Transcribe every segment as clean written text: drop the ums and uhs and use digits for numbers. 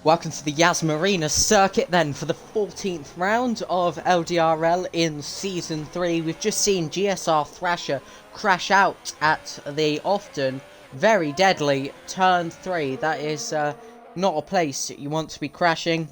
Welcome to the Yas Marina circuit then for the 14th round of LDRL in Season 3. We've just seen GSR Thrasher crash out at the often very deadly Turn 3. That is not a place you want to be crashing.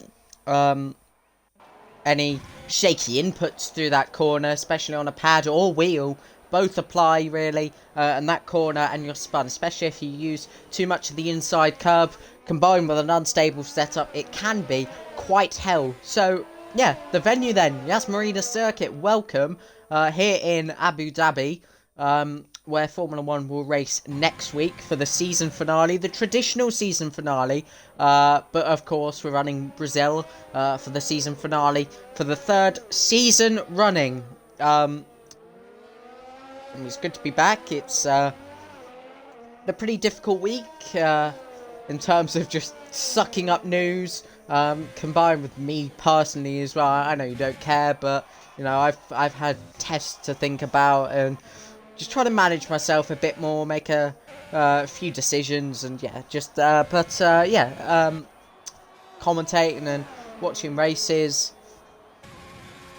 Any shaky inputs through that corner, especially on a pad or wheel, both apply really, and that corner and you're spun, especially if you use too much of the inside curb combined with an unstable setup. It can be quite hell. So yeah, the venue then, Yas Marina Circuit, welcome here in Abu Dhabi, where Formula 1 will race next week for the season finale, the traditional season finale, but of course we're running Brazil for the season finale for the third season running. It's good to be back. It's a pretty difficult week in terms of just sucking up news, combined with me personally as well. I know you don't care, but you know I've had tests to think about and just try to manage myself a bit more, make a few decisions, and yeah, just commentating and watching races.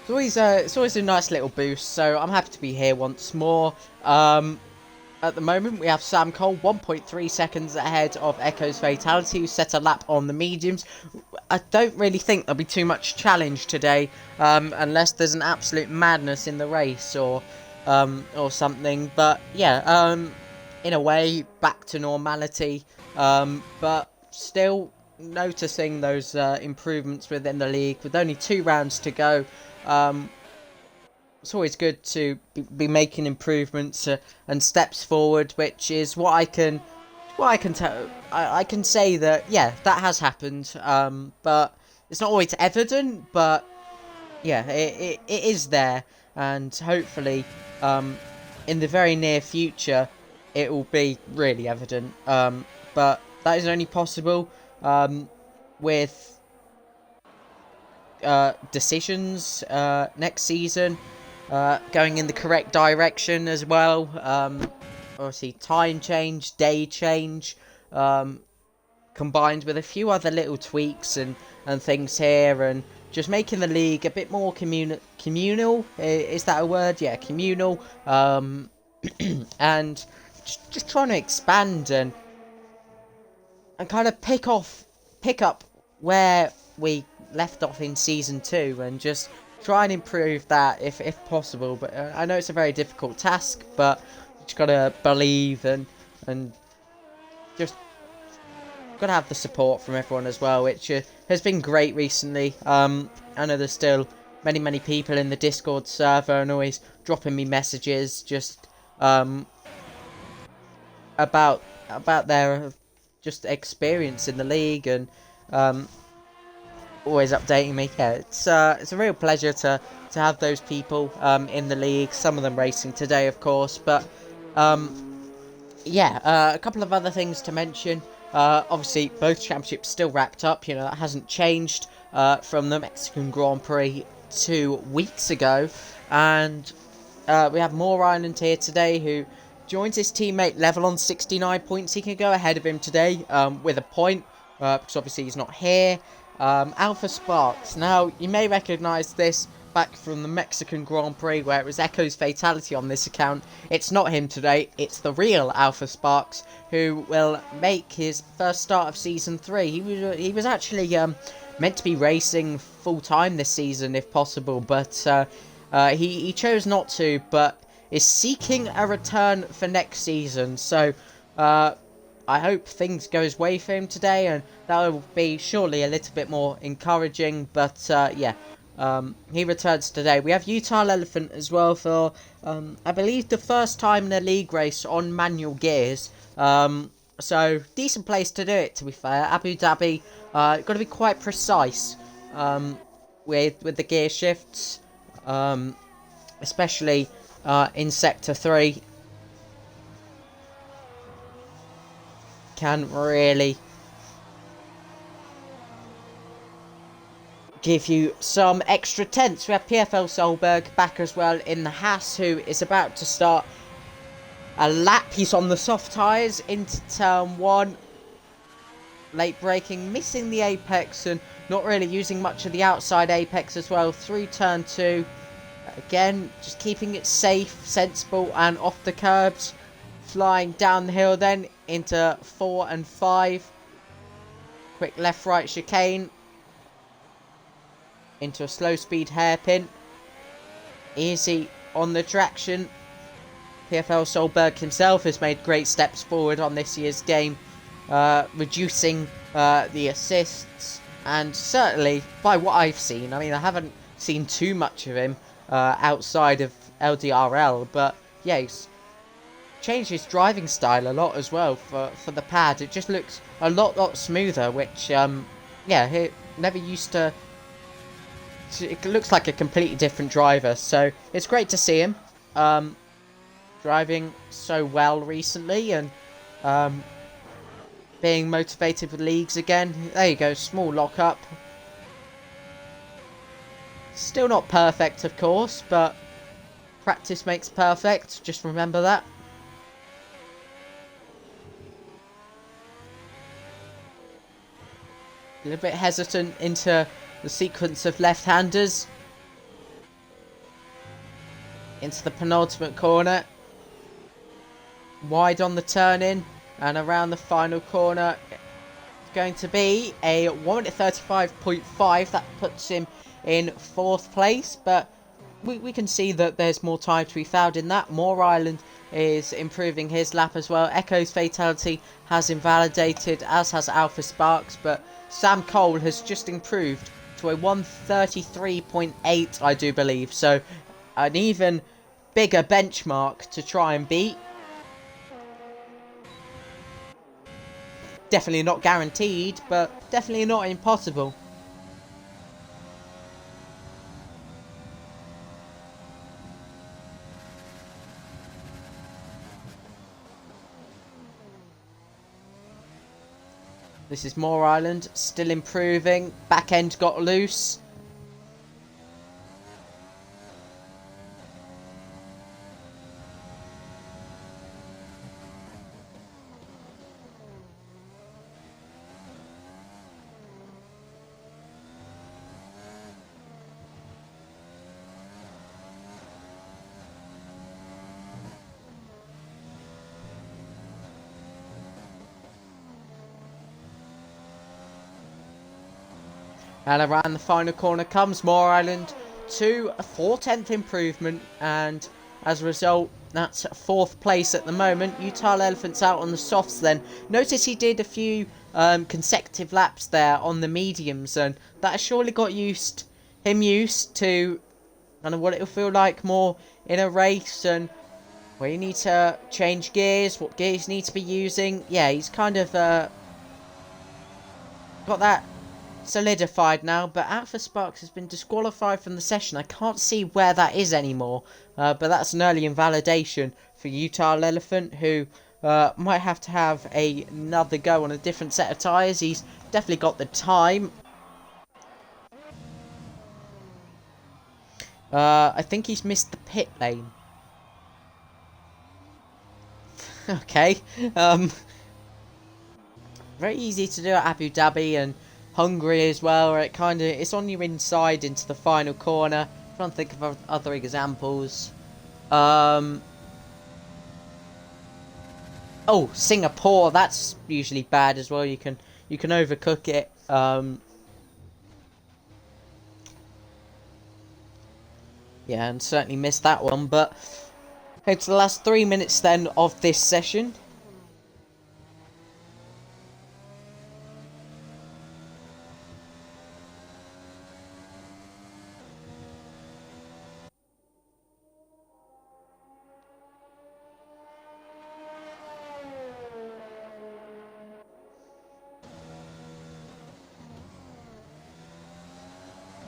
It's always a nice little boost, so I'm happy to be here once more. At the moment, we have Sam Cole 1.3 seconds ahead of Echo's Fatality, who set a lap on the mediums. I don't really think there'll be too much challenge today, unless there's an absolute madness in the race or something. But yeah, in a way, back to normality. But still noticing those improvements within the league with only 2 rounds to go. It's always good to be making improvements and steps forward, which is what I can tell. I can say that yeah, that has happened, but it's not always evident. But yeah, it is there, and hopefully in the very near future it will be really evident. But that is only possible with decisions next season going in the correct direction as well. Obviously time change, day change, combined with a few other little tweaks and things here, and just making the league a bit more communal. Is that a word? Yeah, communal. And just trying to expand and kind of pick up where we left off in Season 2 and just try and improve that if possible. But I know it's a very difficult task, but you just gotta believe and just gotta have the support from everyone as well, which has been great recently. I know there's still many people in the Discord server and always dropping me messages just about their just experience in the league and always updating me. Yeah, it's a real pleasure to have those people in the league. Some of them racing today, of course, but yeah, a couple of other things to mention. Obviously, both championships still wrapped up. You know, that hasn't changed from the Mexican Grand Prix 2 weeks ago, and we have Moore Island here today, who joins his teammate Level on 69 points. He can go ahead of him today with a point, because obviously he's not here. Alpha Sparks. Now, you may recognise this back from the Mexican Grand Prix, where it was Echo's Fatality on this account. It's not him today, it's the real Alpha Sparks, who will make his first start of Season 3. He was actually meant to be racing full-time this season, if possible, but he chose not to, but is seeking a return for next season. So, I hope things go his way for him today, and that will be surely a little bit more encouraging. But yeah, he returns today. We have Utah Elephant as well for, I believe, the first time in a league race on manual gears. So, decent place to do it, to be fair. Abu Dhabi, got to be quite precise with the gear shifts, especially in Sector 3. Can really give you some extra tenths. We have PFL Solberg back as well in the Haas, who is about to start a lap. He's on the soft tyres into turn 1. late braking, missing the apex and not really using much of the outside apex as well through turn 2. Again, just keeping it safe, sensible and off the curbs. Flying down the hill then into 4 and 5. Quick left-right chicane into a slow speed hairpin. Easy on the traction. PFL Solberg himself has made great steps forward on this year's game, reducing the assists, and certainly by what I've seen, I mean I haven't seen too much of him outside of LDRL, but yeah, he's changed his driving style a lot as well for the pad. It just looks a lot smoother, which yeah, he never used to. It looks like a completely different driver, so it's great to see him driving so well recently and being motivated with leagues again. There you go, small lock up. Still not perfect, of course, but practice makes perfect. Just remember that. A little bit hesitant into the sequence of left-handers. Into the penultimate corner. Wide on the turn-in. And around the final corner. It's going to be a 1:35.5. That puts him in 4th place. But we can see that there's more time to be found in that. Moore Island is improving his lap as well. Echo's fatality has invalidated, as has Alpha Sparks. But Sam Cole has just improved to a 1:33.8, I do believe. So an even bigger benchmark to try and beat. Definitely not guaranteed, but definitely not impossible. This is Moore Island, still improving. Back end got loose. And around the final corner comes Moore Island to a 4/10 improvement, and as a result, that's 4th place at the moment. Utah Elephants out on the softs then. Notice he did a few consecutive laps there on the mediums, and that has surely got him used to kind of what it'll feel like more in a race, and where you need to change gears, what gears you need to be using. Yeah, he's kind of got that solidified now, but Alpha Sparks has been disqualified from the session. I can't see where that is anymore, but that's an early invalidation for Utah Elephant, who might have to have another go on a different set of tyres. He's definitely got the time. I think he's missed the pit lane. Okay. Very easy to do at Abu Dhabi and Hungary as well, where it's on your inside into the final corner. I'm trying to think of other examples. Oh, Singapore, that's usually bad as well. You can overcook it. Yeah, and certainly missed that one. But it's the last 3 minutes then of this session.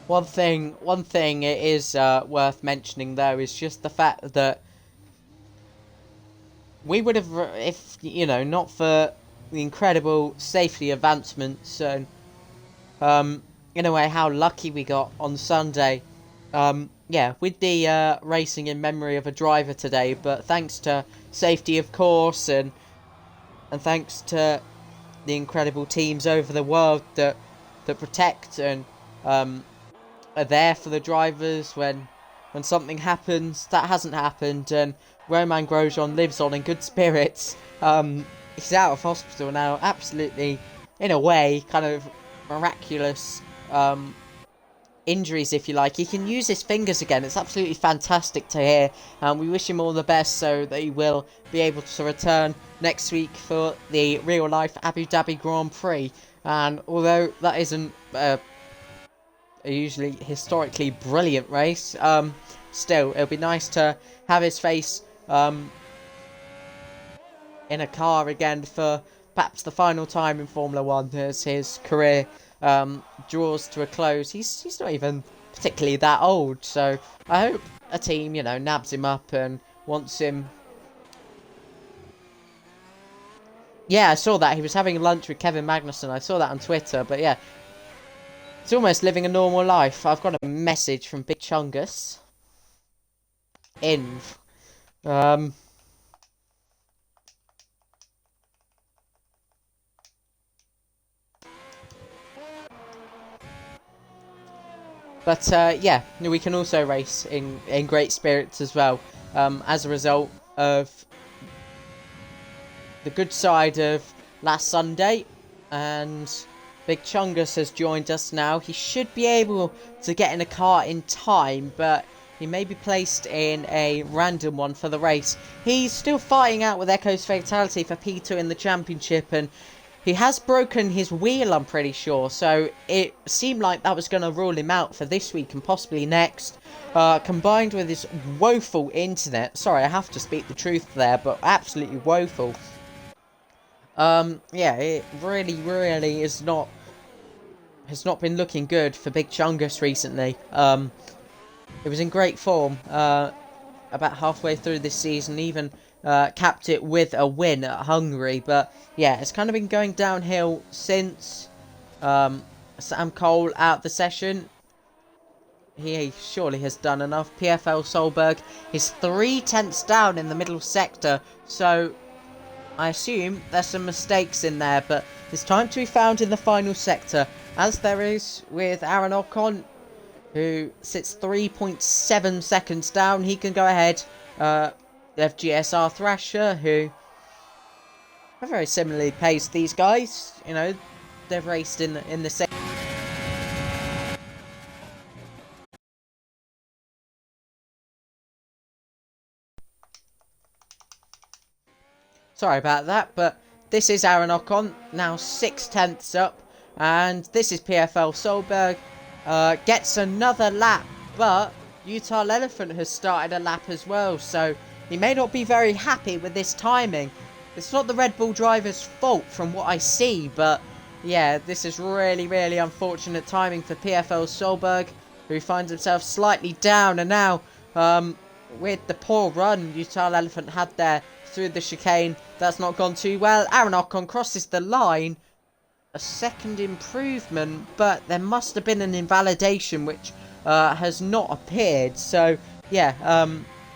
One thing it is worth mentioning though is just the fact that we would have, if not for the incredible safety advancements and in a way how lucky we got on Sunday. Yeah, we'd be racing in memory of a driver today, but thanks to safety, of course, and thanks to the incredible teams over the world that protect and are there for the drivers when something happens. That hasn't happened, and Romain Grosjean lives on in good spirits. He's out of hospital now, absolutely, in a way, kind of miraculous injuries, if you like. He can use his fingers again. It's absolutely fantastic to hear, and we wish him all the best so that he will be able to return next week for the real-life Abu Dhabi Grand Prix. And although that isn't a usually historically brilliant race, still, it'll be nice to have his face in a car again for perhaps the final time in Formula 1 as his career draws to a close. He's not even particularly that old, so I hope a team, nabs him up and wants him. Yeah, I saw that. He was having lunch with Kevin Magnussen. I saw that on Twitter, but yeah. It's almost living a normal life. I've got a message from Big Chungus. But yeah, we can also race in great spirits as well, as a result of the good side of last Sunday. And Big Chungus has joined us now. He should be able to get in a car in time, but he may be placed in a random one for the race. He's still fighting out with Echo's Fatality for P2 in the championship, and he has broken his wheel, I'm pretty sure, so it seemed like that was going to rule him out for this week and possibly next. Combined with his woeful internet, sorry, I have to speak the truth there, but absolutely woeful. Yeah, it really has not been looking good for Big Chungus recently. It was in great form about halfway through this season, even capped it with a win at Hungary. But yeah, it's kind of been going downhill since Sam Cole out the session. He surely has done enough. PFL Solberg is 3/10 down in the middle sector, so I assume there's some mistakes in there, but there's time to be found in the final sector, as there is with Aaron Ocon, who sits 3.7 seconds down. He can go ahead. They have GSR Thrasher, who are very similarly paced. These guys, they've raced in the same. Sorry about that, but this is Aaron Ocon, now 6/10 up, and this is PFL Solberg. Gets another lap, but Utah Elephant has started a lap as well, so he may not be very happy with this timing. It's not the Red Bull driver's fault from what I see, but yeah, this is really unfortunate timing for PFL Solberg, who finds himself slightly down, and now with the poor run Utah Elephant had there through the chicane, that's not gone too well. Aaron Ocon crosses the line. A second improvement, but there must have been an invalidation which has not appeared. So yeah,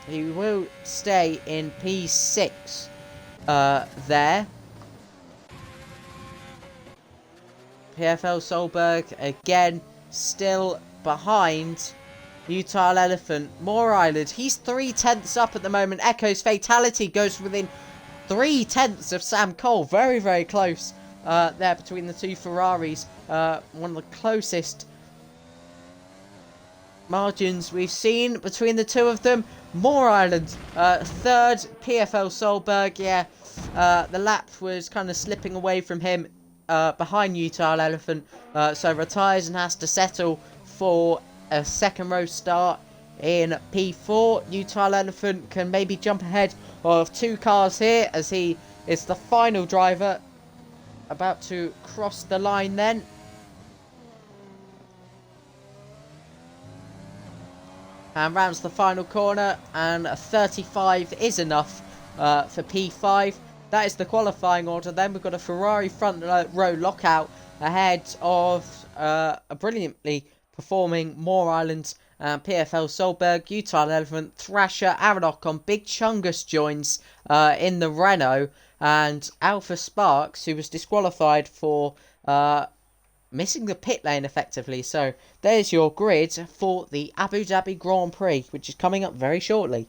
he will stay in P6 there. PFL Solberg again still behind Utah Elephant. Moore Island, he's 3/10 up at the moment. Echo's Fatality goes within 3/10 of Sam Cole. Very close there between the two Ferraris. One of the closest margins we've seen between the two of them. Moore Island, third. PFL Solberg, yeah. The lap was kind of slipping away from him behind Utah Elephant. So retires and has to settle for a second row start in P4. Utah Elephant can maybe jump ahead of two cars here, as he is the final driver about to cross the line then. And rounds the final corner, and a 35 is enough for P5. That is the qualifying order. Then we've got a Ferrari front row lockout ahead of a brilliantly performing Moore Island and PFL Solberg. Utah Elephant, Thrasher, Aaron Ocon, Big Chungus joins in the Renault. and Alpha Sparks, who was disqualified for missing the pit lane effectively. So there's your grid for the Abu Dhabi Grand Prix, which is coming up very shortly.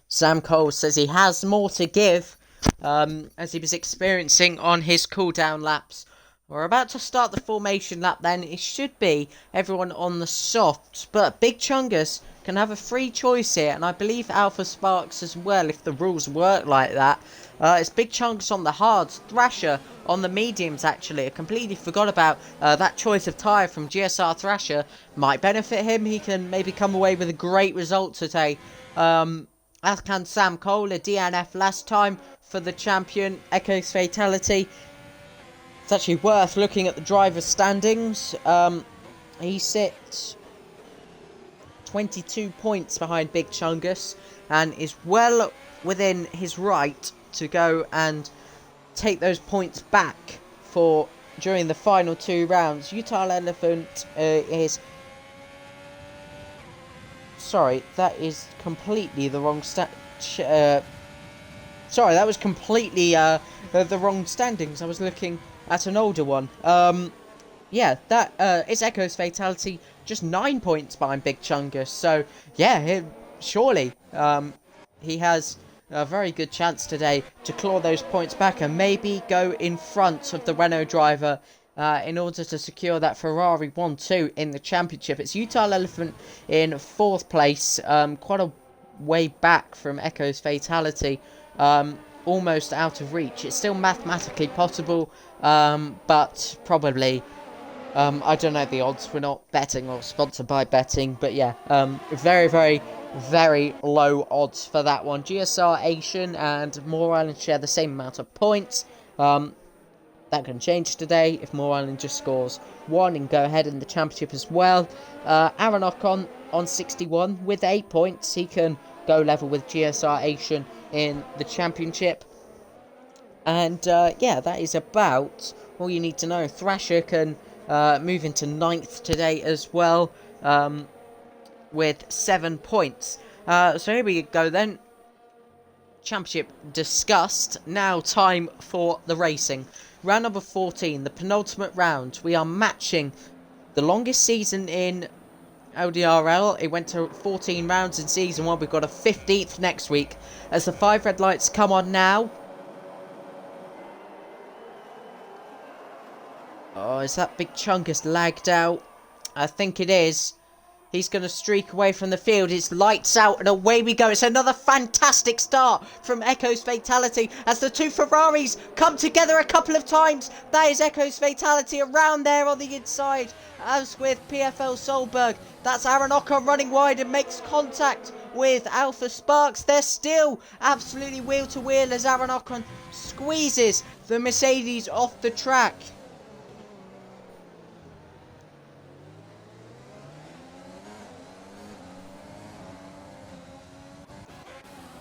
Sam Cole says he has more to give, as he was experiencing on his cooldown laps. We're about to start the formation lap then. It should be everyone on the softs, but Big Chungus can have a free choice here, and I believe Alpha Sparks as well, if the rules work like that. It's Big Chungus on the hards, Thrasher on the mediums actually. I completely forgot about that choice of tyre from GSR Thrasher. Might benefit him, he can maybe come away with a great result today. As can Sam Cole, a DNF last time for the champion, Echo's Fatality. It's actually worth looking at the driver's standings. He sits 22 points behind Big Chungus and is well within his right to go and take those points back for during the final 2 rounds. Utah Elephant is... Sorry, that is completely the wrong sorry, that was completely the wrong standings. I was looking at an older one. Yeah, that it's Echo's Fatality, just 9 points behind Big Chungus. So yeah, surely he has a very good chance today to claw those points back and maybe go in front of the Renault driver in order to secure that Ferrari 1-2 in the championship. It's Utah Elephant in 4th place, quite a way back from Echo's Fatality, almost out of reach. It's still mathematically possible, but probably, I don't know the odds. We're not betting or sponsored by betting, but yeah, very, very, very low odds for that one. GSR Asian and Moore Island share the same amount of points. That can change today if Moore Island just scores 1 and go ahead in the championship as well. Aaron Ocon on 61 with 8 points. He can go level with GSR Asian in the championship. And yeah, that is about all you need to know. Thrasher can move into 9th today as well, with 7 points. So here we go then. Championship discussed. Now time for the racing. Round number 14, the penultimate round. We are matching the longest season in LDRL. It went to 14 rounds in season 1. We've got a 15th next week. As the 5 red lights come on now. Oh, is that Big Chungus lagged out? I think it is. He's going to streak away from the field. It's lights out and away we go. It's another fantastic start from Echo's Fatality as the 2 Ferraris come together a couple of times. That is Echo's Fatality around there on the inside. As with PFL Solberg, that's Aaron Ocon running wide and makes contact with Alpha Sparks. They're still absolutely wheel to wheel as Aaron Ocon squeezes the Mercedes off the track.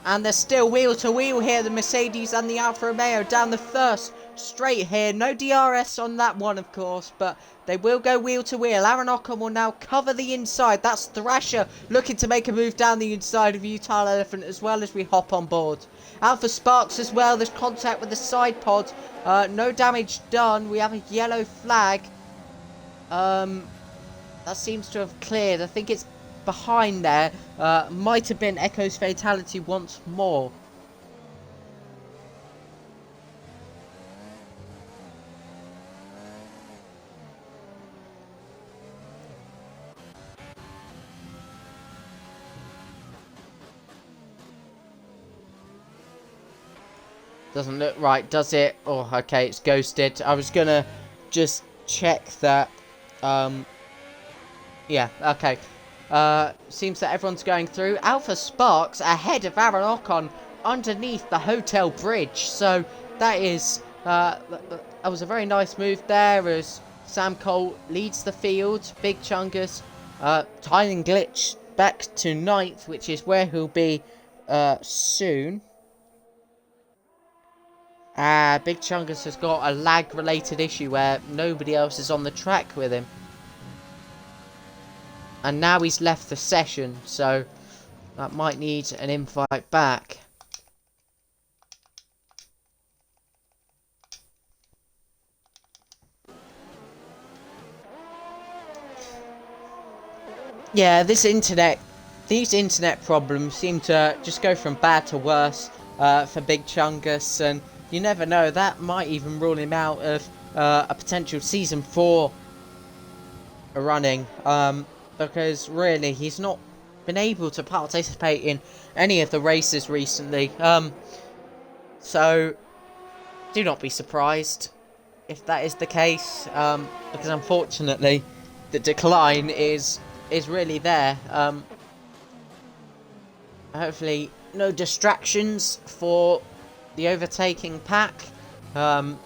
And they're still wheel to wheel here, the Mercedes and the Alfa Romeo down the first straight here. No DRS on that one, of course, but they will go wheel to wheel. Aaron Ocon will now cover the inside. That's Thrasher looking to make a move down the inside of Utah Elephant as well as we hop on board. Alpha Sparks as well. There's contact with the side pod. No damage done. We have a yellow flag. that seems to have cleared. I think it's behind there. Might have been Echo's fatality once more. Doesn't look right, does it? Oh, okay, it's ghosted. I was gonna just check that. Yeah, okay. Seems that everyone's going through. Alpha Sparks ahead of Aaron Ocon underneath the hotel bridge. So that is, that was a very nice move there as Sam Cole leads the field. Big Chungus, timing glitch back to 9th, which is where he'll be soon. Big Chungus has got a lag-related issue where nobody else is on the track with him. And now he's left the session, so that might need an invite back. Yeah, these internet problems seem to just go from bad to worse for Big Chungus, and you never know, that might even rule him out of a potential Season 4 running, because really, he's not been able to participate in any of the races recently, so do not be surprised if that is the case, because unfortunately, the decline is really there. Hopefully, no distractions for the overtaking pack. So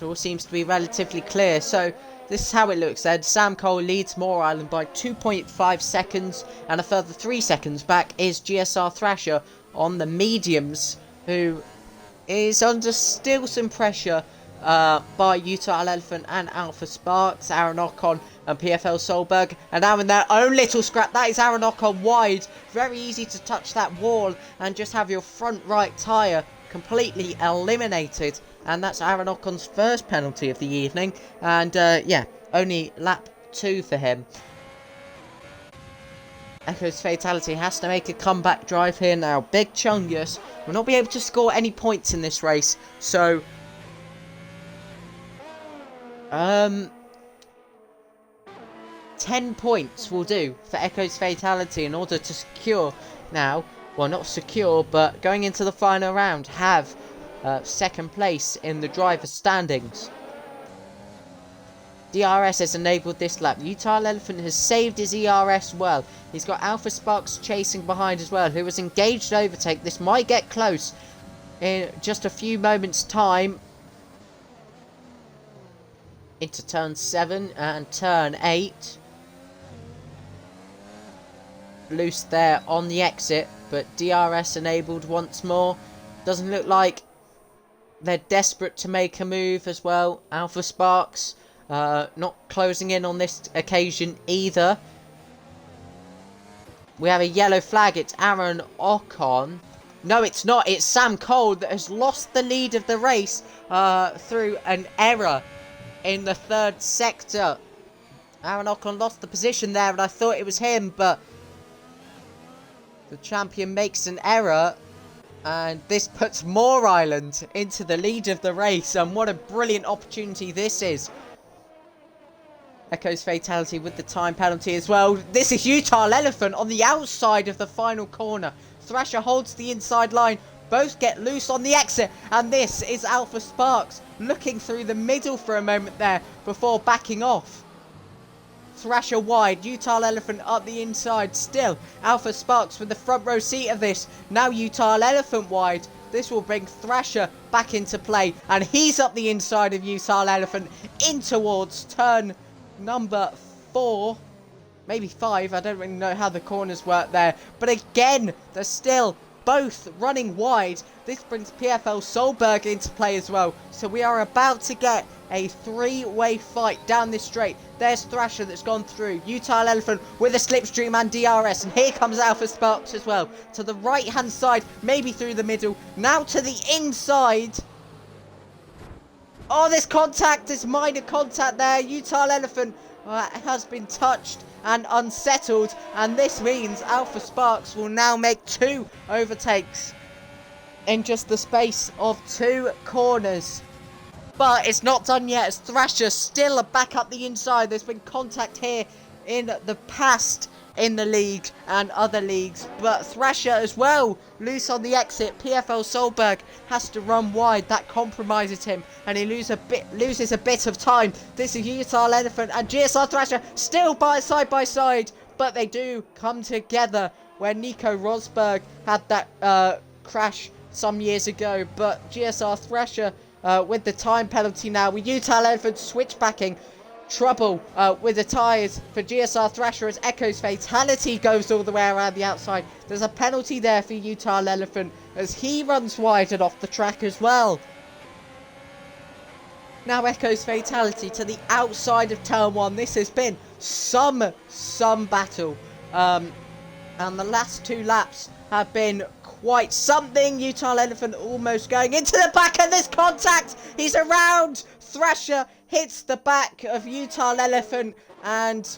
all seems to be relatively clear. So this is how it looks then. Sam Cole leads Moore Island by 2.5 seconds, and a further 3 seconds back is GSR Thrasher on the mediums, who is under still some pressure by Utah Elephant and Alpha Sparks, Aaron Ocon and PFL Solberg, and now in their own little scrap. That is Aaron Ocon wide. Very easy to touch that wall and just have your front right tyre completely eliminated. And that's Aaron Ocon's first penalty of the evening. And yeah, only lap 2 for him. Echo's fatality has to make a comeback drive here now. Big Chungus will not be able to score any points in this race. So 10 points will do for Echo's fatality in order to secure now, well, not secure, but going into the final round, have second place in the driver's standings. DRS has enabled this lap. Utah Elephant has saved his ERS well. He's got Alpha Sparks chasing behind as well, who has engaged overtake. This might get close in just a few moments' time. Into turn 7 and turn 8. Loose there on the exit, but DRS enabled once more. Doesn't look like they're desperate to make a move as well. Alpha Sparks not closing in on this occasion either. We have a yellow flag. It's Aaron Ocon. No, it's not. It's Sam Cole that has lost the lead of the race through an error in the 3rd sector. Aaron Ocon lost the position there, and I thought it was him, but the champion makes an error, and this puts Moore Island into the lead of the race, and what a brilliant opportunity this is. Echo's fatality with the time penalty as well. This is Utah Elephant on the outside of the final corner. Thrasher holds the inside line. Both get loose on the exit, and this is Alpha Sparks looking through the middle for a moment there before backing off. Thrasher wide, Utah Elephant up the inside still. Alpha Sparks with the front row seat of this. Now Utah Elephant wide. This will bring Thrasher back into play, and he's up the inside of Utah Elephant in towards turn number 4. Maybe 5, I don't really know how the corners work there. But again, they're still both running wide. This brings PFL Solberg into play as well. So we are about to get a 3-way fight down this straight. There's Thrasher that's gone through. Utah Elephant with a slipstream and DRS. And here comes Alpha Sparks as well. To the right-hand side, maybe through the middle. Now to the inside. Oh, this contact, this minor contact there. Utah Elephant has been touched and unsettled, and this means Alpha Sparks will now make 2 overtakes in just the space of 2 corners. But it's not done yet, as Thrasher still back up the inside. There's been contact here in the past in the league and other leagues, but Thrasher as well loose on the exit. PFL Solberg has to run wide. That compromises him, and he loses a bit of time. This is Utah Elephant and GSR Thrasher still side by side, but they do come together where Nico Rosberg had that crash some years ago. But GSR Thrasher with the time penalty now, with Utah Elephant switchbacking. Trouble with the tyres for GSR Thrasher as Echo's Fatality goes all the way around the outside. There's a penalty there for Utah Elephant as he runs wide and off the track as well. Now Echo's Fatality to the outside of turn 1. This has been some battle. And the last 2 laps have been quite something. Utah Elephant almost going into the back of this contact. He's around. Thrasher hits the back of Utah Elephant, and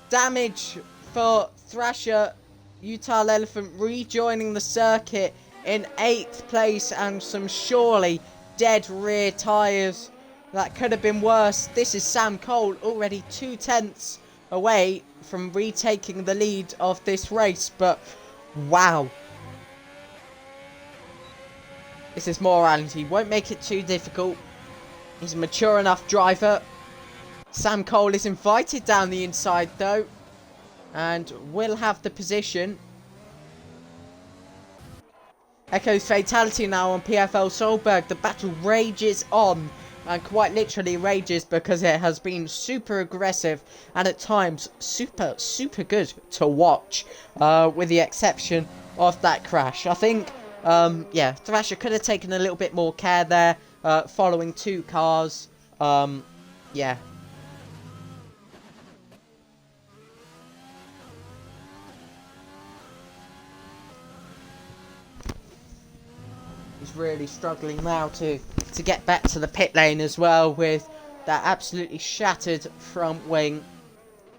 damage for Thrasher. Utah Elephant rejoining the circuit in 8th place, and some surely dead rear tyres. That could have been worse. This is Sam Cole already 2 tenths away from retaking the lead of this race, but wow. This is Morant. He won't make it too difficult. He's a mature enough driver. Sam Cole is invited down the inside though, and will have the position. Echo's Fatality now on PFL Solberg. The battle rages on, and quite literally rages, because it has been super aggressive and at times super good to watch, with the exception of that crash. I think yeah, Thrasher could have taken a little bit more care there, following 2 cars. Yeah. He's really struggling now to get back to the pit lane as well, with that absolutely shattered front wing.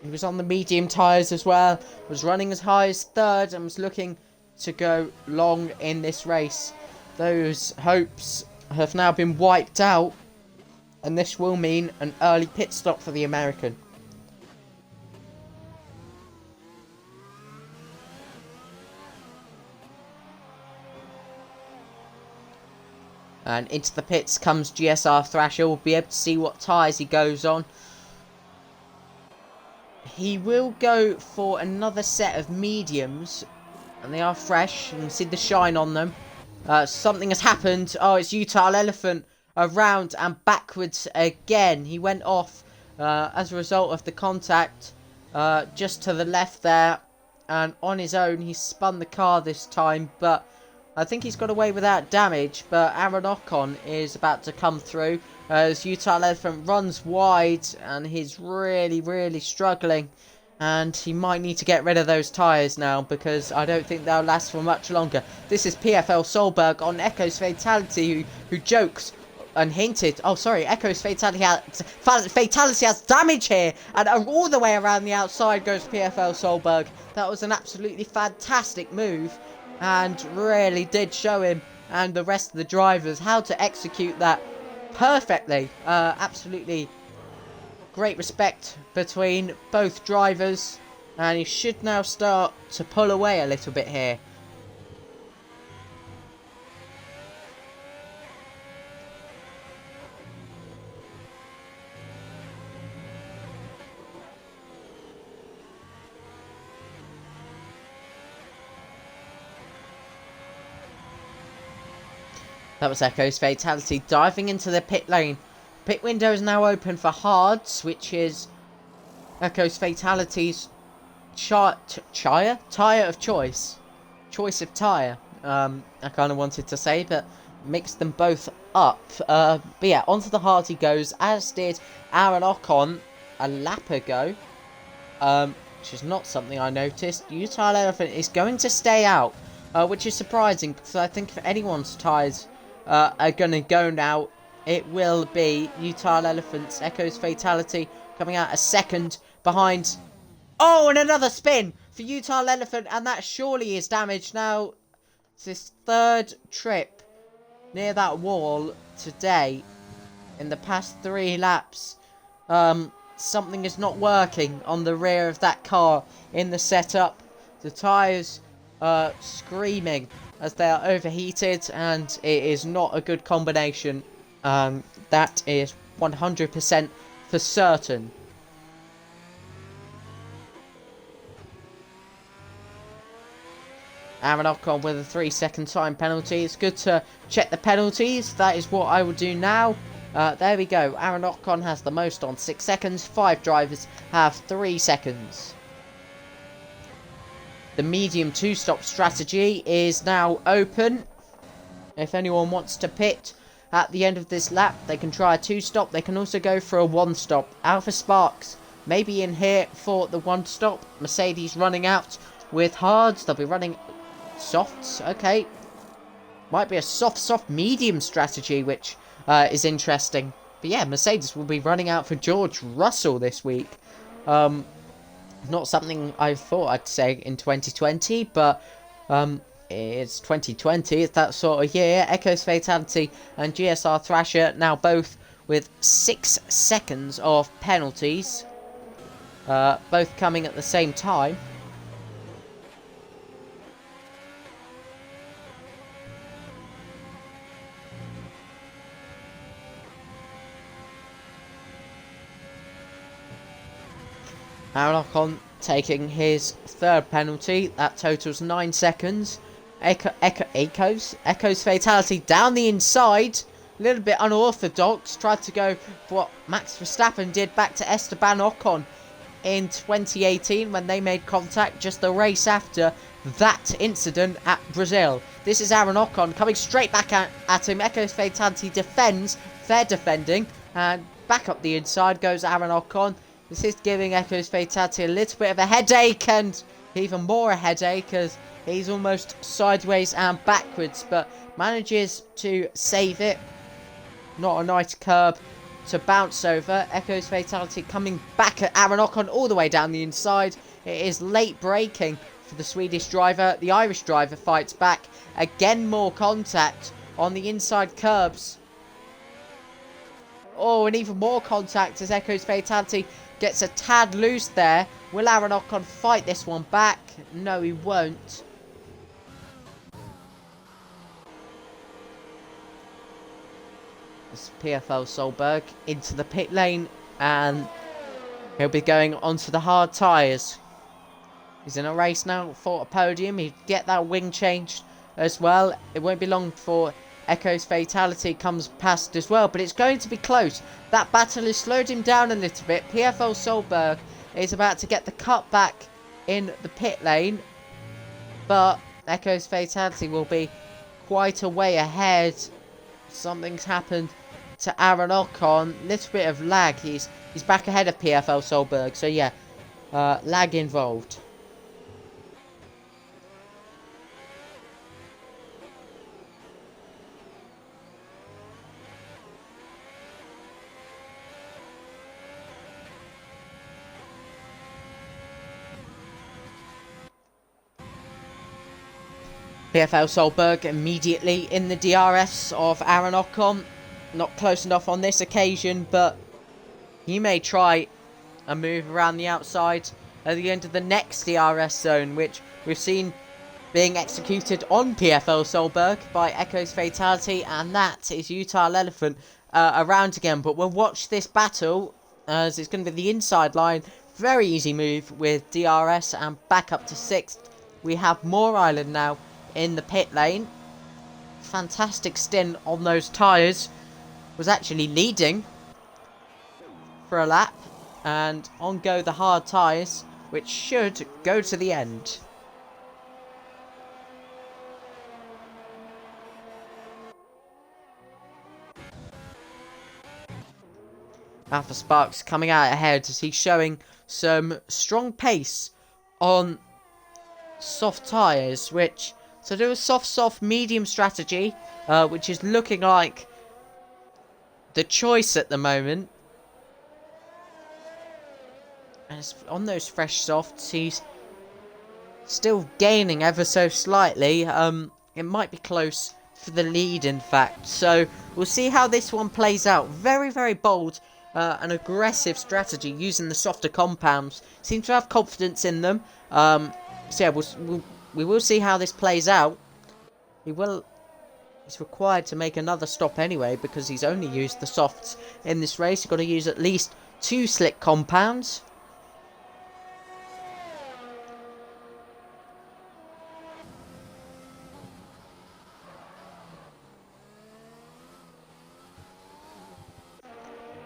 He was on the medium tyres as well, was running as high as 3rd, and was looking to go long in this race. Those hopes have now been wiped out, and this will mean an early pit stop for the American. And into the pits comes GSR Thrasher. We'll be able to see what tyres he goes on. He will go for another set of mediums, and they are fresh. You can see the shine on them. Something has happened. Oh, it's Utah Elephant around and backwards again. He went off as a result of the contact just to the left there, and on his own he spun the car this time, but I think he's got away without damage. But Aaron Ocon is about to come through as Utah Elephant runs wide, and he's really struggling. And he might need to get rid of those tyres now, because I don't think they'll last for much longer. This is PFL Solberg on Echo's Fatality, who jokes and hinted. Oh, sorry, Echo's Fatality has damage here. And all the way around the outside goes PFL Solberg. That was an absolutely fantastic move, and really did show him and the rest of the drivers how to execute that perfectly. Absolutely great respect between both drivers, and he should now start to pull away a little bit here. That was Echo's Fatality diving into the pit lane. Pit window is now open for hards, which is Echo's Fatality's tyre of choice. Choice of tyre. I kind of wanted to say, but mixed them both up. But yeah, onto the hard he goes, as did Aaron Ocon a lap ago. Which is not something I noticed. Utah Elephant is going to stay out, which is surprising, because I think if anyone's tyres are going to go now, it will be Utah Elephant's. Echo's Fatality coming out a second behind. Oh, and another spin for Utah Elephant, and that surely is damage. Now, it's his third trip near that wall today in the past 3 laps. Something is not working on the rear of that car in the setup. The tyres are screaming as they are overheated, and it is not a good combination. That is 100% for certain. Aaron Ocon with a 3-second time penalty. It's good to check the penalties. That is what I will do now. There we go. Aaron Ocon has the most on 6 seconds. 5 drivers have 3 seconds. The medium 2-stop strategy is now open. If anyone wants to pit at the end of this lap, they can try a 2-stop. They can also go for a 1-stop. Alpha Sparks maybe in here for the 1-stop. Mercedes running out with hards. They'll be running softs. Okay. Might be a soft medium strategy, which is interesting. But yeah, Mercedes will be running out for George Russell this week. Not something I thought I'd say in 2020, but it's 2020. It's that sort of year. Echo's Fatality and GSR Thrasher now both with 6 seconds of penalties. Both coming at the same time. Aaron Ocon taking his 3rd penalty. That totals 9 seconds. Echo's Fatality down the inside. A little bit unorthodox. Tried to go for what Max Verstappen did back to Esteban Ocon in 2018 when they made contact just the race after that incident at Brazil. This is Aaron Ocon coming straight back at him. Echo's Fatality defends. They're defending. And back up the inside goes Aaron Ocon. This is giving Echo's Fatality a little bit of a headache, and even more a headache as he's almost sideways and backwards, but manages to save it. Not a nice curb to bounce over. Echo's Fatality coming back at Aaron Ocon all the way down the inside. It is late braking for the Swedish driver. The Irish driver fights back. Again, more contact on the inside curbs. Oh, and even more contact as Echo's Fatality gets a tad loose there. Will Aaron Ocon fight this one back? No, he won't. It's PFL Solberg into the pit lane, and he'll be going onto the hard tyres. He's in a race now for a podium. He'll get that wing changed as well. It won't be long before Echo's Fatality comes past as well, but it's going to be close. That battle has slowed him down a little bit. PFL Solberg is about to get the cut back in the pit lane, but Echo's Fatality will be quite a way ahead. Something's happened to Aaron Ocon. Little bit of lag. He's back ahead of PFL Solberg, so yeah, lag involved. PFL Solberg immediately in the DRS of Aaron Ocon. Not close enough on this occasion, but he may try a move around the outside at the end of the next DRS zone, which we've seen being executed on PFL Solberg by Echo's Fatality, and that is Utah Elephant around again. But we'll watch this battle as it's going to be the inside line. Very easy move with DRS and back up to 6th. We have Moore Island now in the pit lane. Fantastic stint on those tyres. Was actually leading for a lap, and on go the hard tyres, which should go to the end. Alpha Sparks coming out ahead as he's showing some strong pace on soft tyres, which so do a soft medium strategy, which is looking like the choice at the moment. And on those fresh softs, he's still gaining ever so slightly. It might be close for the lead, in fact. So we'll see how this one plays out. Very, very bold and aggressive strategy using the softer compounds. Seem to have confidence in them. So yeah, we will see how this plays out. He's required to make another stop anyway because he's only used the softs in this race. He's got to use at least 2 slick compounds.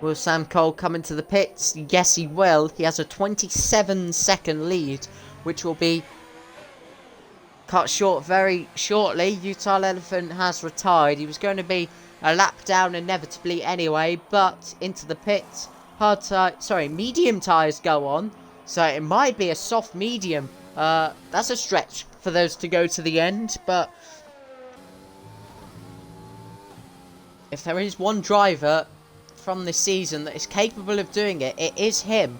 Will Sam Cole come into the pits? Yes, he will. He has a 27-second lead, which will be cut short very shortly. Utah Elephant has retired. He was going to be a lap down inevitably anyway, but into the pits. Medium tyres go on, so it might be a soft medium. That's a stretch for those to go to the end, but if there is one driver from this season that is capable of doing it, it is him.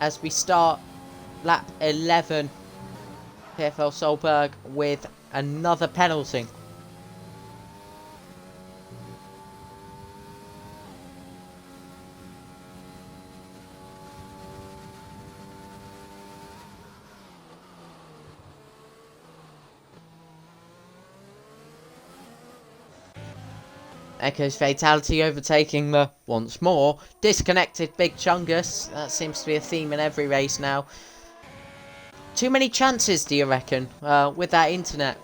As we start lap 11, PFL Solberg with another penalty. Echo's Fatality overtaking the, once more, disconnected Big Chungus. That seems to be a theme in every race now. Too many chances, do you reckon, with that internet?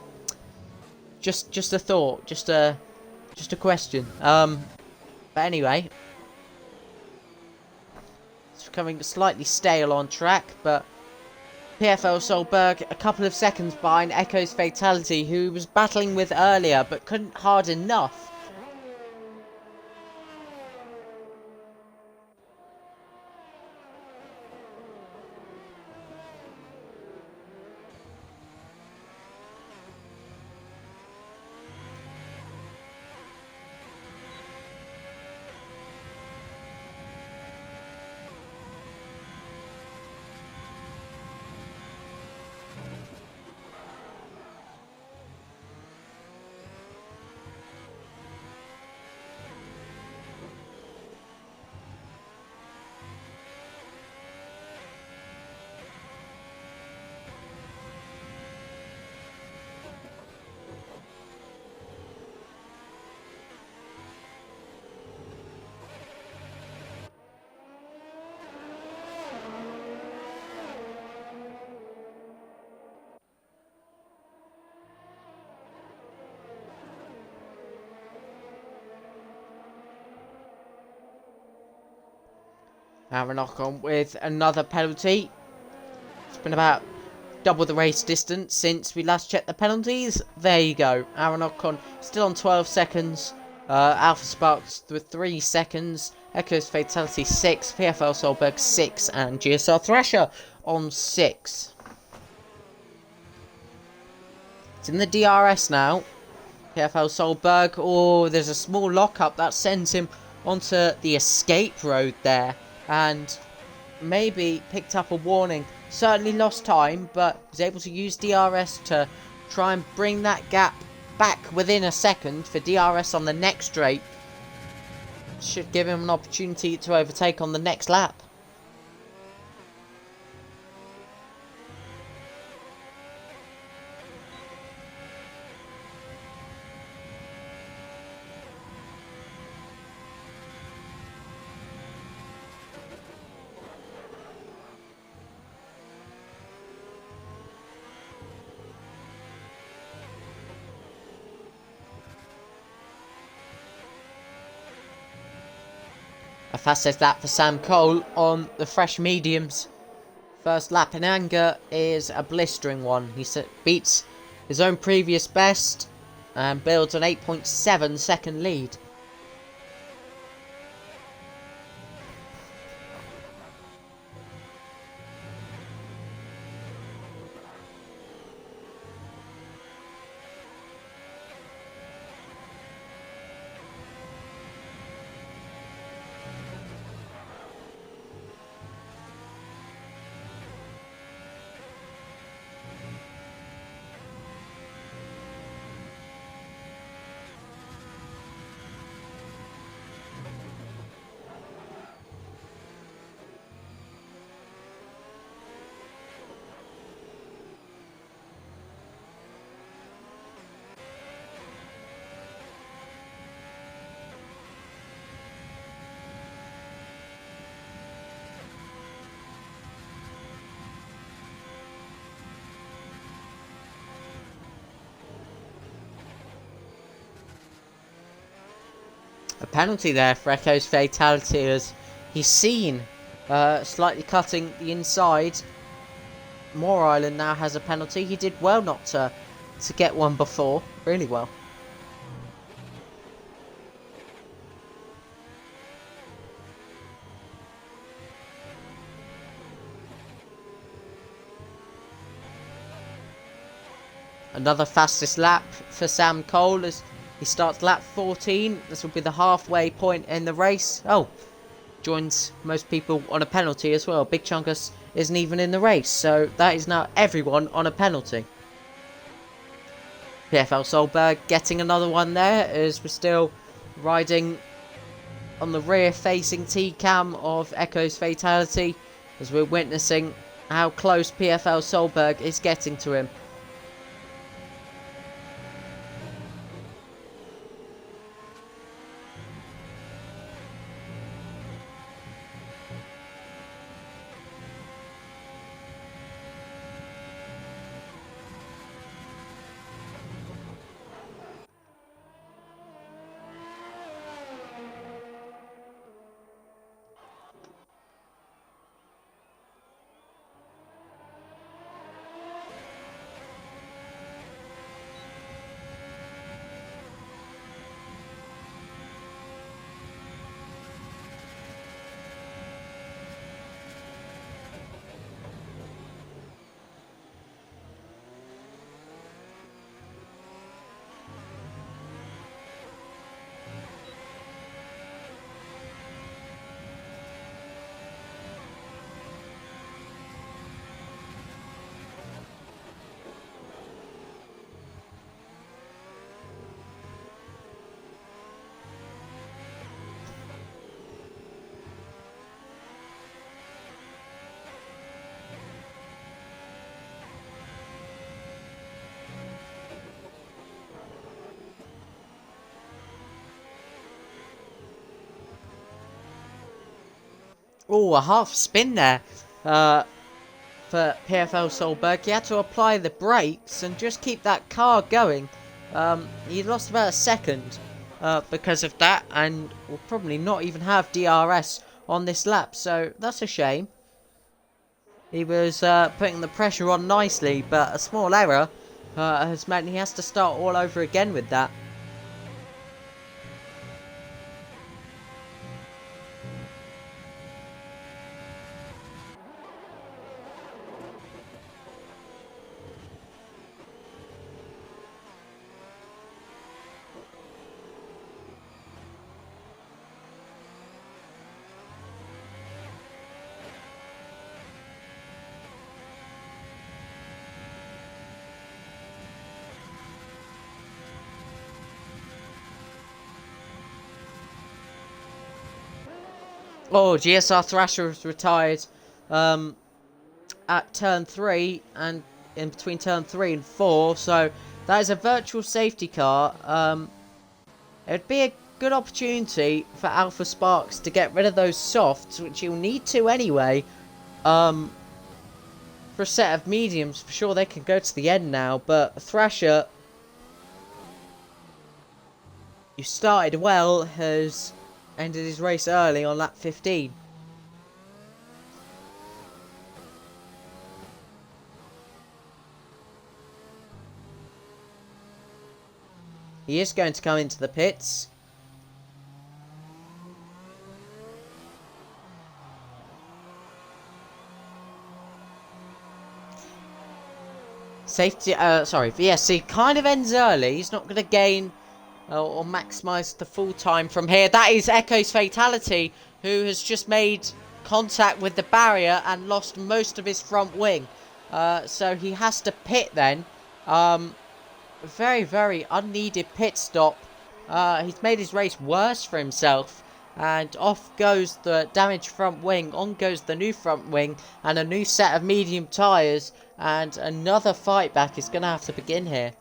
Just a thought, just a question. But anyway, it's becoming slightly stale on track, but PFL Solberg a couple of seconds behind Echo's Fatality, who he was battling with earlier, but couldn't hard enough. Aronok on with another penalty. It's been about double the race distance since we last checked the penalties. There you go. Aronok on still on 12 seconds. Alpha Sparks with 3 seconds. Echo's Fatality 6. PFL Solberg 6. And GSR Thrasher on 6. It's in the DRS now. PFL Solberg. Oh, there's a small lockup that sends him onto the escape road there. And maybe picked up a warning. Certainly lost time, but was able to use DRS to try and bring that gap back within a second for DRS on the next straight. Should give him an opportunity to overtake on the next lap. A fast lap for Sam Cole on the fresh mediums. First lap in anger is a blistering one. He beats his own previous best and builds an 8.7 second lead. A penalty there for Echo's fatality as he's seen slightly cutting the inside. Moore Island now has a penalty. He did well not to get one before. Really well. Another fastest lap for Sam Cole as he starts lap 14. This will be the halfway point in the race. Oh, joins most people on a penalty as well. Big Chunkus isn't even in the race, so that is now everyone on a penalty. PFL Solberg getting another one there as we're still riding on the rear facing T-cam of Echo's fatality as we're witnessing how close PFL Solberg is getting to him. Oh, a half spin there for PFL Solberg. He had to apply the brakes and just keep that car going. He lost about a second because of that, and will probably not even have DRS on this lap, so that's a shame. He was putting the pressure on nicely, but a small error has meant he has to start all over again with that. Oh, GSR Thrasher was retired at turn 3 and in between turn 3 and 4, so that is a virtual safety car. It would be a good opportunity for Alpha Sparks to get rid of those softs, which you'll need to anyway, for a set of mediums. For sure they can go to the end now, but Thrasher, you started well, has ended his race early on lap 15. He is going to come into the pits. Safety, sorry, VSC kind of ends early. He's not going to gain or maximise the full time from here. That is Echo's fatality, who has just made contact with the barrier and lost most of his front wing. So he has to pit then. Very, very unneeded pit stop. He's made his race worse for himself. And off goes the damaged front wing, on goes the new front wing, and a new set of medium tyres. And another fight back is going to have to begin here.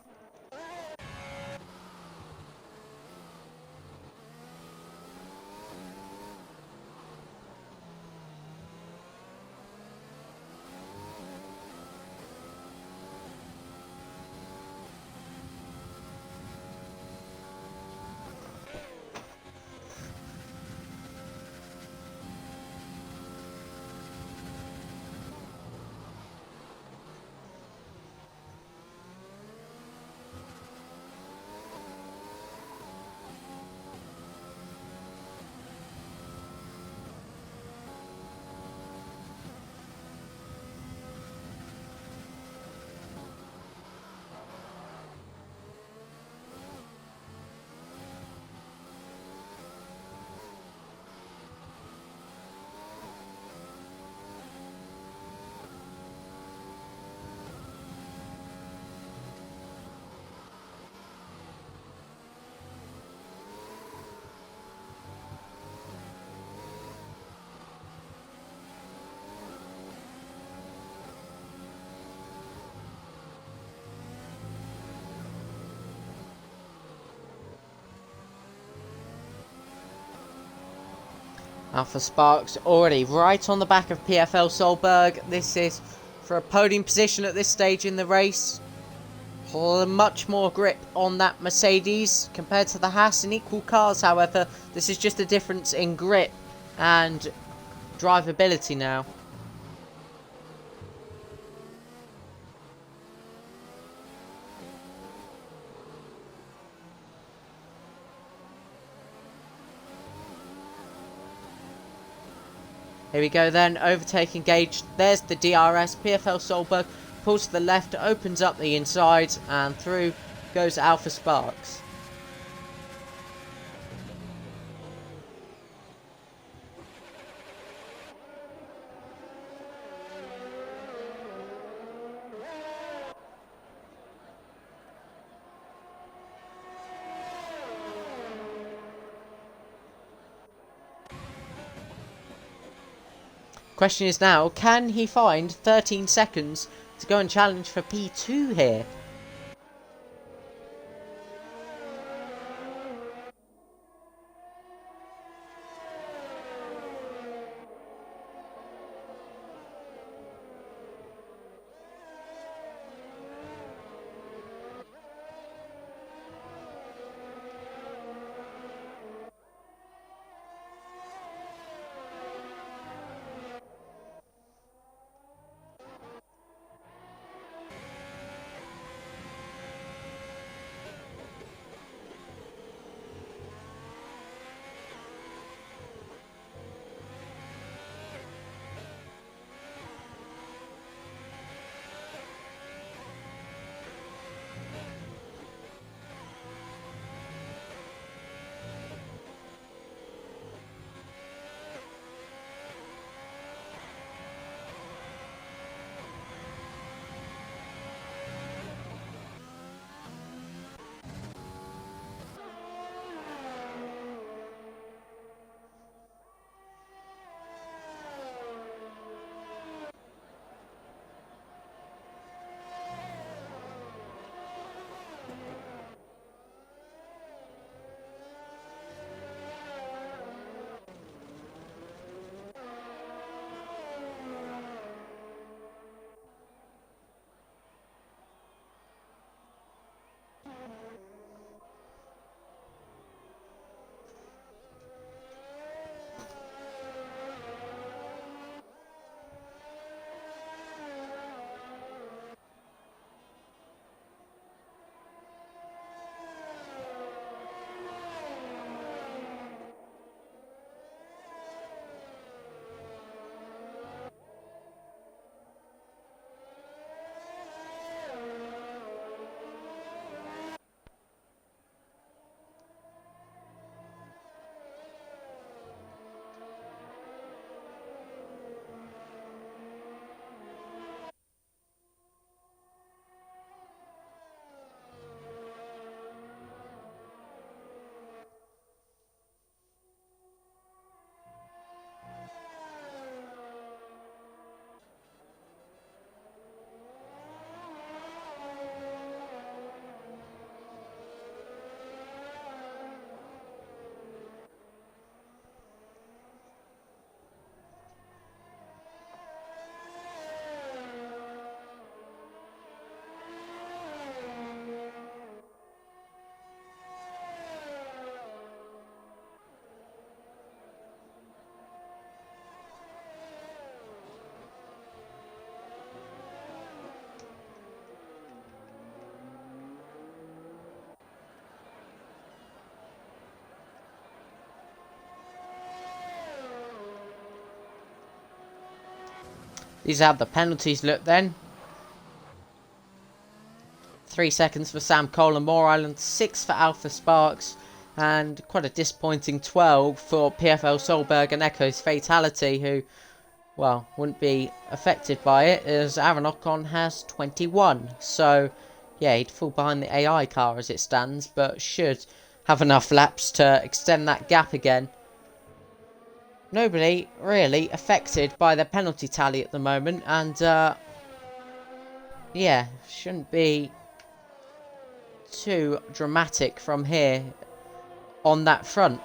Alpha Sparks already right on the back of PFL Solberg. This is for a podium position at this stage in the race. Much more grip on that Mercedes compared to the Haas in equal cars, however. This is just a difference in grip and drivability now. Here we go then, overtake engaged. There's the DRS. PFL Solberg pulls to the left, opens up the inside, and through goes Alpha Sparks. Question is now, can he find 13 seconds to go and challenge for P2 here? These are how the penalties look then. 3 seconds for Sam Cole and Moore Island, 6 for Alpha Sparks, and quite a disappointing 12 for PFL Solberg and Echo's Fatality, who, well, wouldn't be affected by it, as Aaron Ocon has 21. So, yeah, he'd fall behind the AI car as it stands, but should have enough laps to extend that gap again. Nobody really affected by the penalty tally at the moment, and yeah, shouldn't be too dramatic from here on that front.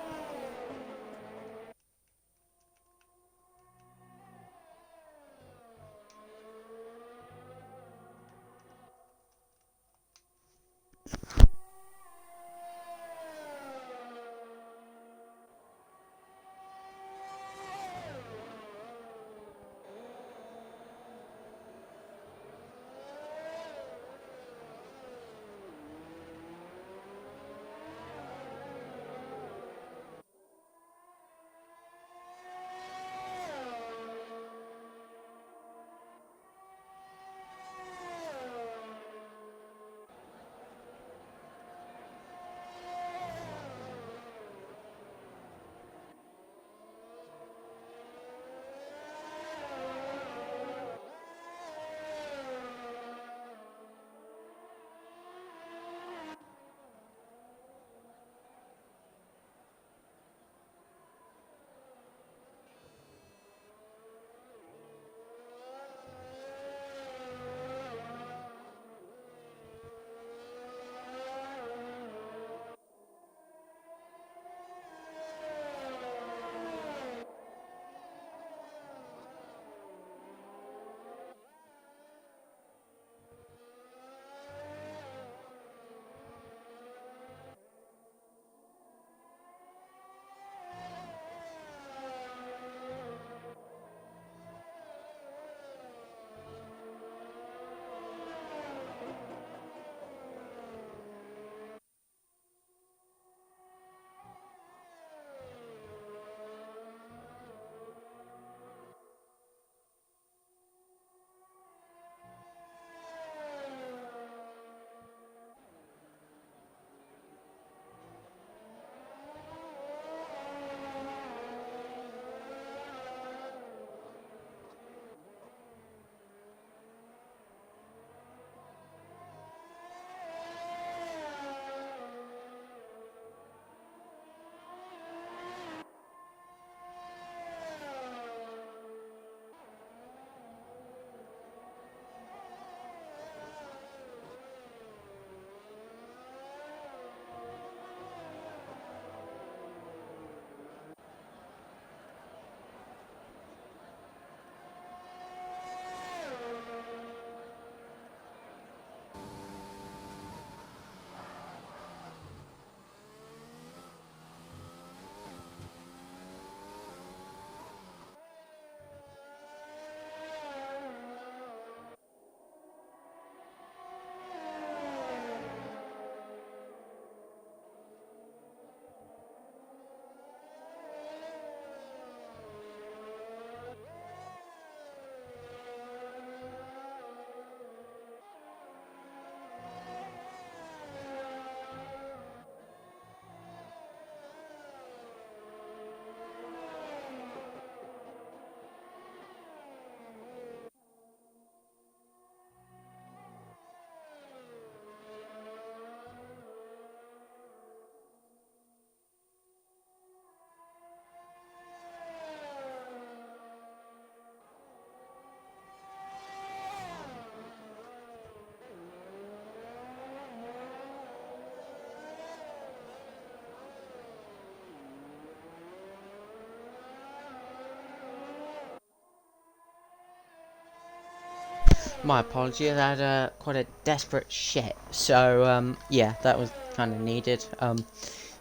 My apologies, I had quite a desperate shit. So, yeah, that was kind of needed.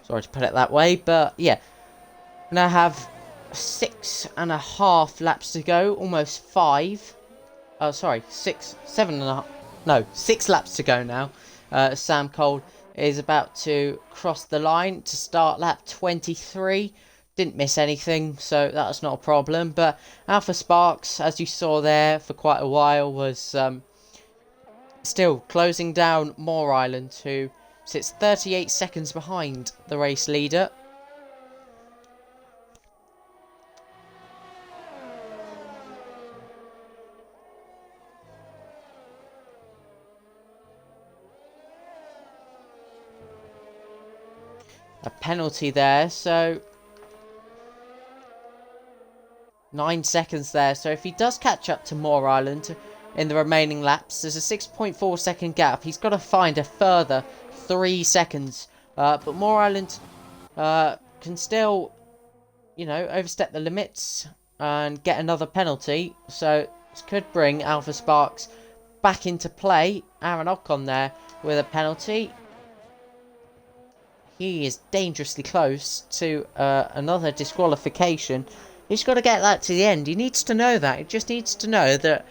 Sorry to put it that way, but yeah. Now I have 6.5 laps to go, almost 5. Oh, sorry, 6, 7.5. No, 6 laps to go now. Sam Cole is about to cross the line to start lap 23. Didn't miss anything, so that's not a problem. But Alpha Sparks, as you saw there for quite a while, was still closing down Moore Island, who sits 38 seconds behind the race leader. A penalty there, so 9 seconds there. So if he does catch up to Moore Island in the remaining laps, there's a 6.4 second gap. He's got to find a further 3 seconds. But Moore Island can still, you know, overstep the limits and get another penalty. So this could bring Alpha Sparks back into play. Aaron Ocon there with a penalty. He is dangerously close to another disqualification. He's got to get that to the end. He needs to know that. He just needs to know that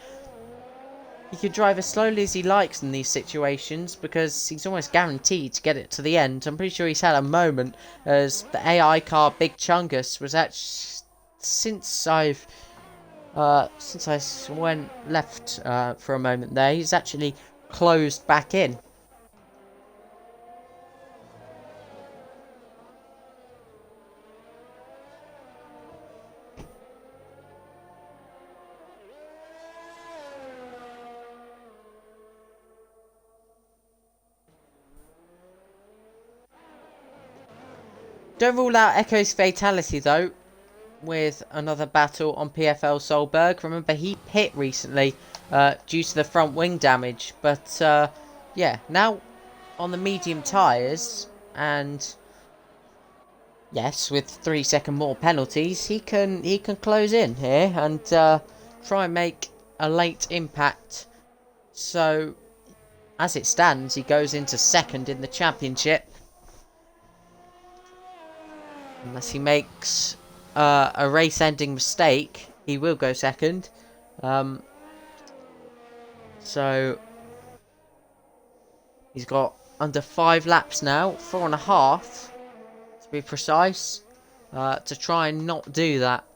he can drive as slowly as he likes in these situations, because he's almost guaranteed to get it to the end. I'm pretty sure he's had a moment as the AI car Big Chungus was actually, since I went left for a moment there, he's actually closed back in. Don't rule out Echo's fatality though, with another battle on PFL Solberg. Remember, he pit recently due to the front wing damage. But yeah, now on the medium tyres, and yes, with 3 second more penalties, he can close in here and try and make a late impact. So as it stands, he goes into second in the championship. Unless he makes a race-ending mistake, he will go second. So he's got under 5 laps now, 4.5 to be precise, to try and not do that.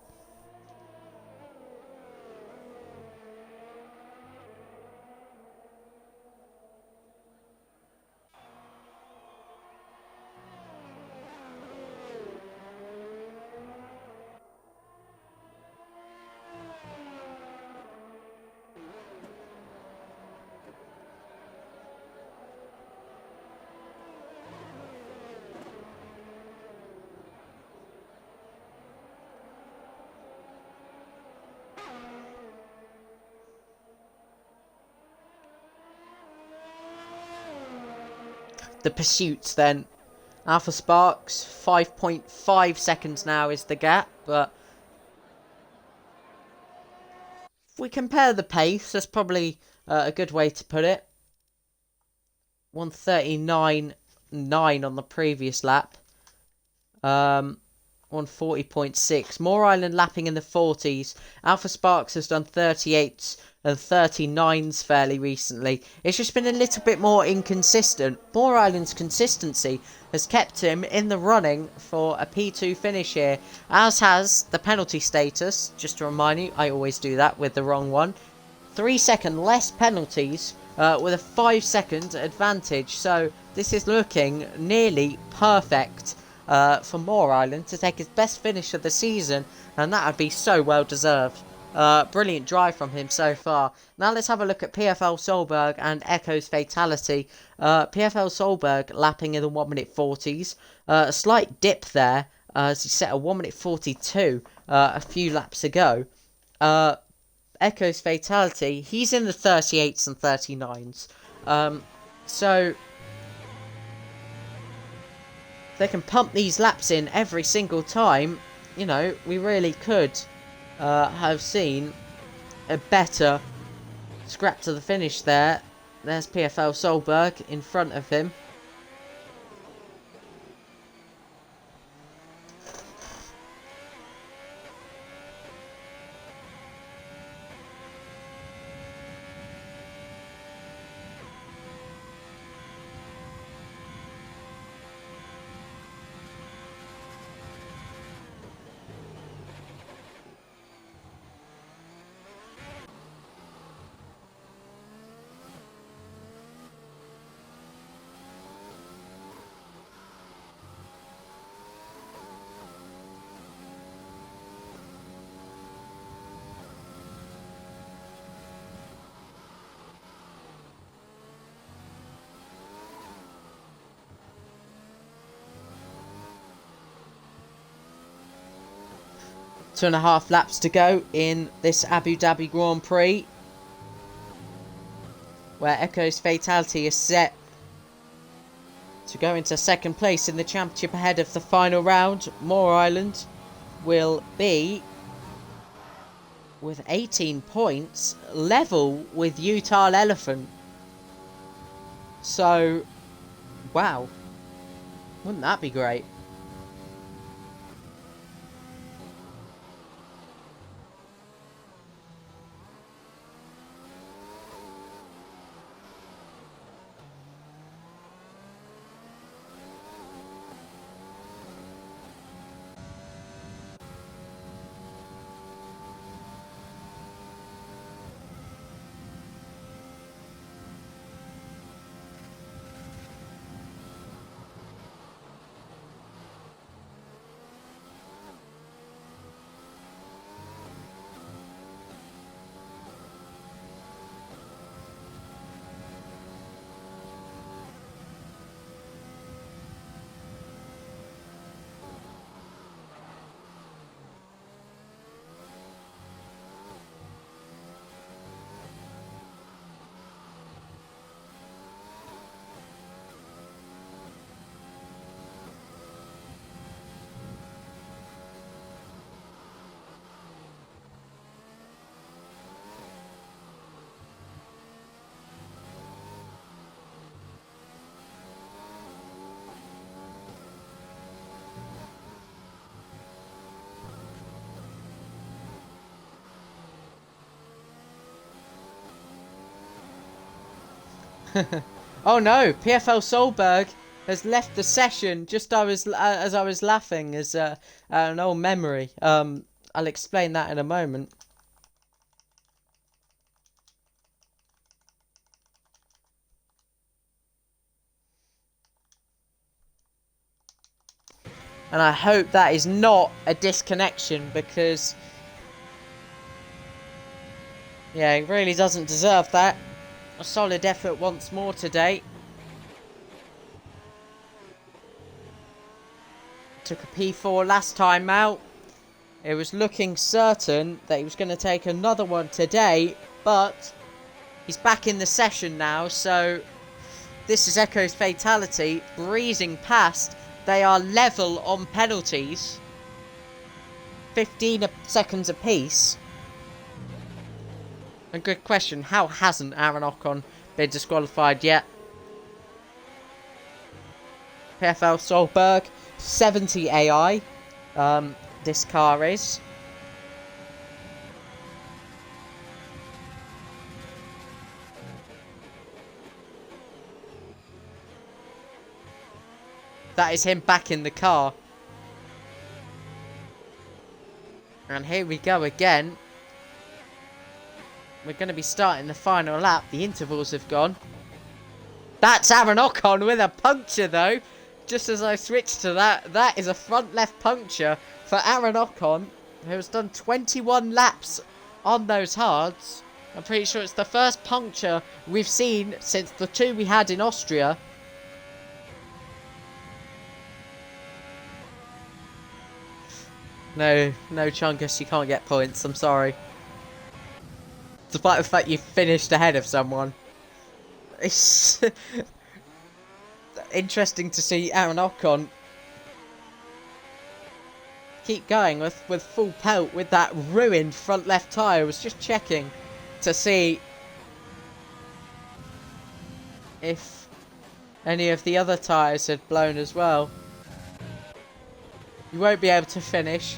The pursuits then. Alpha Sparks, 5.5 seconds now is the gap, but if we compare the pace, that's probably a good way to put it. 139.9 on the previous lap. 140.6. Moore Island lapping in the 40s. Alpha Sparks has done 38s and 39s fairly recently. It's just been a little bit more inconsistent. Moore Island's consistency has kept him in the running for a P2 finish here, as has the penalty status. Just to remind you, I always do that with the wrong one. 3 second less penalties with a 5 second advantage. So this is looking nearly perfect for Moore Island to take his best finish of the season, and that would be so well deserved. Brilliant drive from him so far. Now let's have a look at PFL Solberg and Echo's fatality. PFL Solberg lapping in the 1 minute 40s. A slight dip there as he set a 1 minute 42 a few laps ago. Echo's fatality, he's in the 38s and 39s. So they can pump these laps in every single time. You know, we really could have seen a better Scrap to the finish there. There's PFL Solberg in front of him. Two and a half laps to go in this Abu Dhabi Grand Prix, where Echo's Fatality is set to go into second place in the championship ahead of the final round. Moore Island will be with 18 points, level with Utah Elephant. So, wow, wouldn't that be great? Oh no, PFL Solberg has left the session just as I was laughing as an old memory. I'll explain that in a moment. And I hope that is not a disconnection, because yeah, he really doesn't deserve that. A solid effort once more today. Took a P4 last time out. It was looking certain that he was going to take another one today, but he's back in the session now, so this is Echo's Fatality breezing past. They are level on penalties. 15 seconds apiece. A good question, how hasn't Aaron Ocon been disqualified yet? PFL Solberg, 70 AI, this car is. That is him back in the car. And here we go again. We're going to be starting the final lap. The intervals have gone. That's Aaron Ocon with a puncture though. Just as I switch to that, that is a front left puncture for Aaron Ocon, who has done 21 laps on those hards. I'm pretty sure it's the first puncture we've seen since the two we had in Austria. No, Chungus, you can't get points, I'm sorry. Despite the fact you finished ahead of someone. It's interesting to see Aaron Ocon keep going with full pelt with that ruined front left tyre. I was just checking to see if any of the other tyres had blown as well. You won't be able to finish.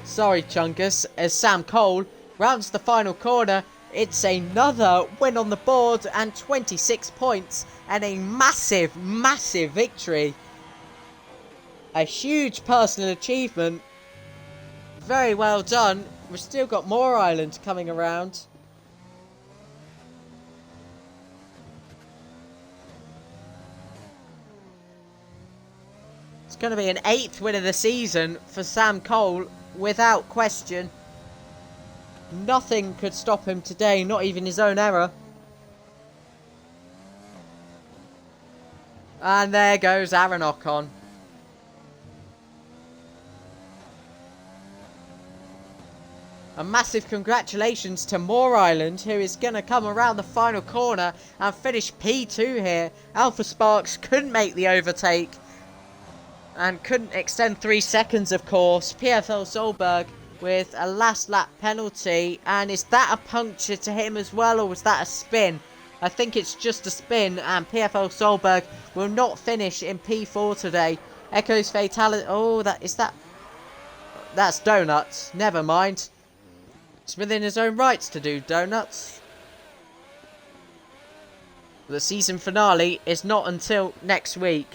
Sorry, Chungus. As Sam Cole rounds the final corner, it's another win on the board and 26 points and a massive, massive victory. A huge personal achievement. Very well done. We've still got more Ireland coming around. It's going to be an 8th win of the season for Sam Cole, without question. Nothing could stop him today, not even his own error. And there goes Aaron Ocon. A massive congratulations to Moore Island, who is going to come around the final corner and finish P2 here. Alpha Sparks couldn't make the overtake and couldn't extend 3 seconds, of course. PFL Solberg with a last lap penalty. And is that a puncture to him as well, or was that a spin? I think it's just a spin, and PFL Solberg will not finish in P4 today. Echo's fatality. Oh, that's Donuts. Never mind. It's within his own rights to do donuts. The season finale is not until next week.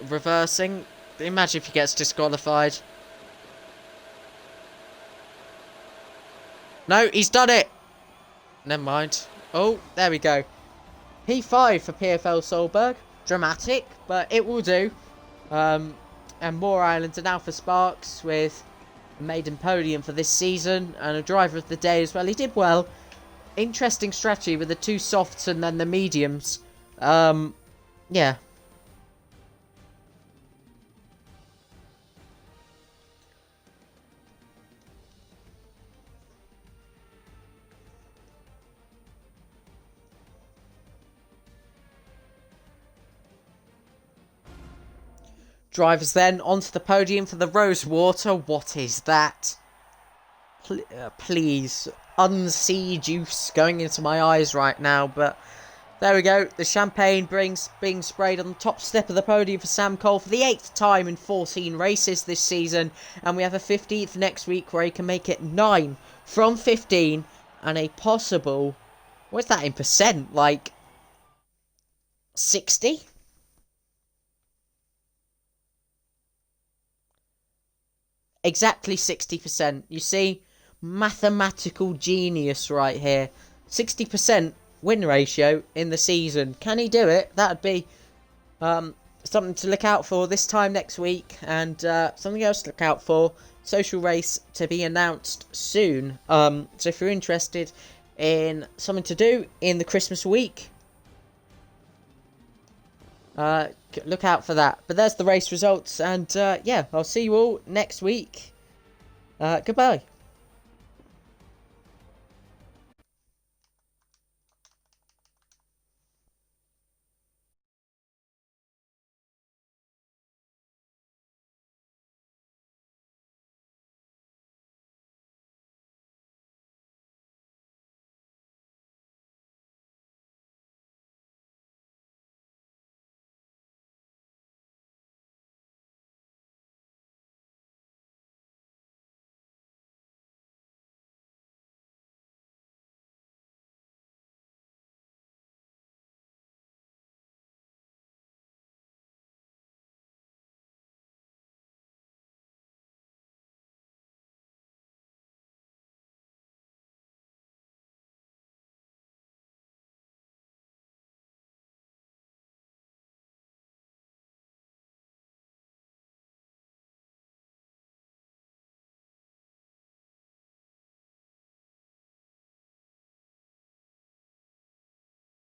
Reversing. Imagine if he gets disqualified. No, he's done it. Never mind. Oh, there we go. P5 for PFL Solberg. Dramatic, but it will do. And Moore Island and Alpha Sparks with a maiden podium for this season and a driver of the day as well. He did well. Interesting strategy with the 2 softs and then the mediums. Yeah. Drivers then onto the podium for the Rosewater. What is that? Please, unsea juice going into my eyes right now. But there we go. The champagne being sprayed on the top step of the podium for Sam Cole for the 8th time in 14 races this season. And we have a 15th next week where he can make it 9 from 15. And a possible... what's that in percent? Like 60? Exactly 60%. You see, mathematical genius right here. 60% win ratio in the season. Can he do it? That'd be something to look out for this time next week. And something else to look out for. Social race to be announced soon. So if you're interested in something to do in the Christmas week, look out for that. But there's the race results, and yeah, I'll see you all next week. Goodbye.